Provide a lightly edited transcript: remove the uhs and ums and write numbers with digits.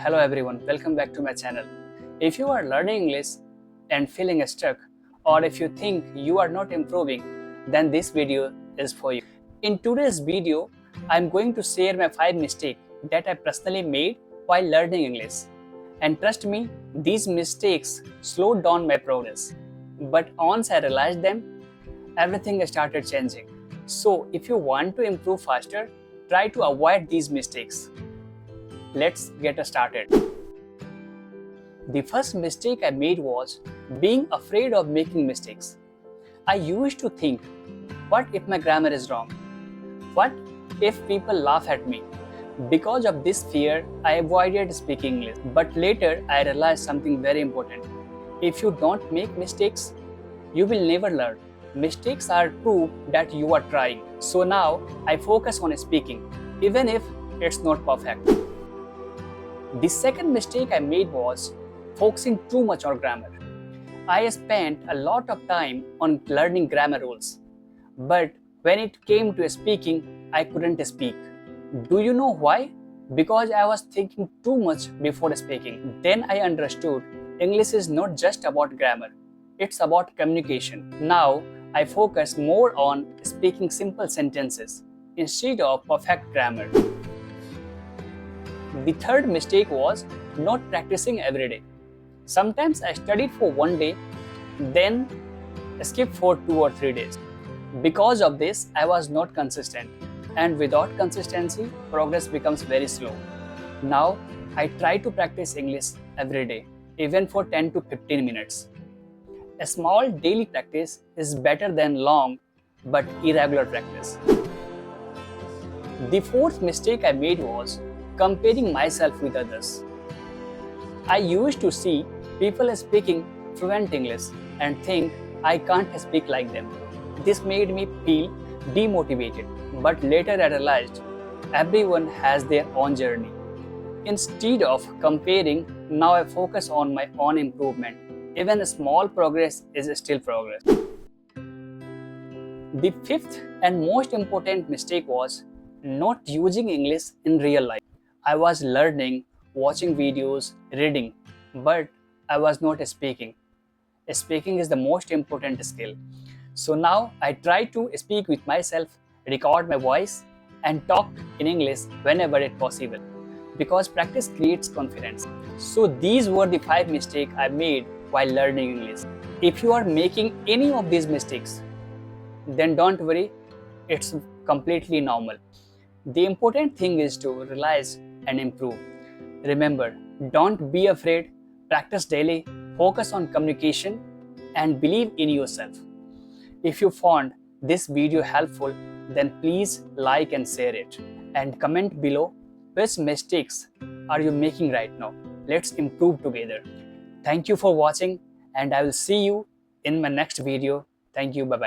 Hello everyone, welcome back to my channel. If you are learning English and feeling stuck, or if you think you are not improving, then this video is for you. In today's video, I'm going to share my 5 mistakes that I personally made while learning English. And trust me, these mistakes slowed down my progress. But once I realized them, everything started changing. So if you want to improve faster, try to avoid these mistakes. Let's get started. The first mistake I made was being afraid of making mistakes. I used to think, what if my grammar is wrong? What if people laugh at me? Because of this fear, I avoided speaking English. But later, I realized something very important. If you don't make mistakes, you will never learn. Mistakes are proof that you are trying. So now, I focus on speaking, even if it's not perfect. The second mistake I made was focusing too much on grammar. I spent a lot of time on learning grammar rules, but when it came to speaking, I couldn't speak. Do you know why? Because I was thinking too much before speaking. Then I understood English is not just about grammar, it's about communication. Now I focus more on speaking simple sentences instead of perfect grammar. The third mistake was not practicing every day. Sometimes I studied for one day, then skipped for 2 or 3 days. Because of this, I was not consistent, and without consistency, progress becomes very slow. Now, I try to practice English every day, even for 10 to 15 minutes. A small daily practice is better than long but irregular practice. The fourth mistake I made was comparing myself with others. I used to see people speaking fluent English and think I can't speak like them. This made me feel demotivated, but later I realized everyone has their own journey. Instead of comparing, now I focus on my own improvement. Even small progress is still progress. The fifth and most important mistake was not using English in real life. I was learning, watching videos, reading, but I was not speaking. Speaking is the most important skill. So now I try to speak with myself, record my voice, and talk in English whenever it's possible. Because practice creates confidence. So these were the 5 mistakes I made while learning English. If you are making any of these mistakes, then don't worry, it's completely normal. The important thing is to realize and improve. Remember, don't be afraid, practice daily, focus on communication, and believe in yourself. If you found this video helpful, then please like and share it. And comment below which mistakes are you making right now. Let's improve together. Thank you for watching, and I will see you in my next video. Thank you. Bye-bye.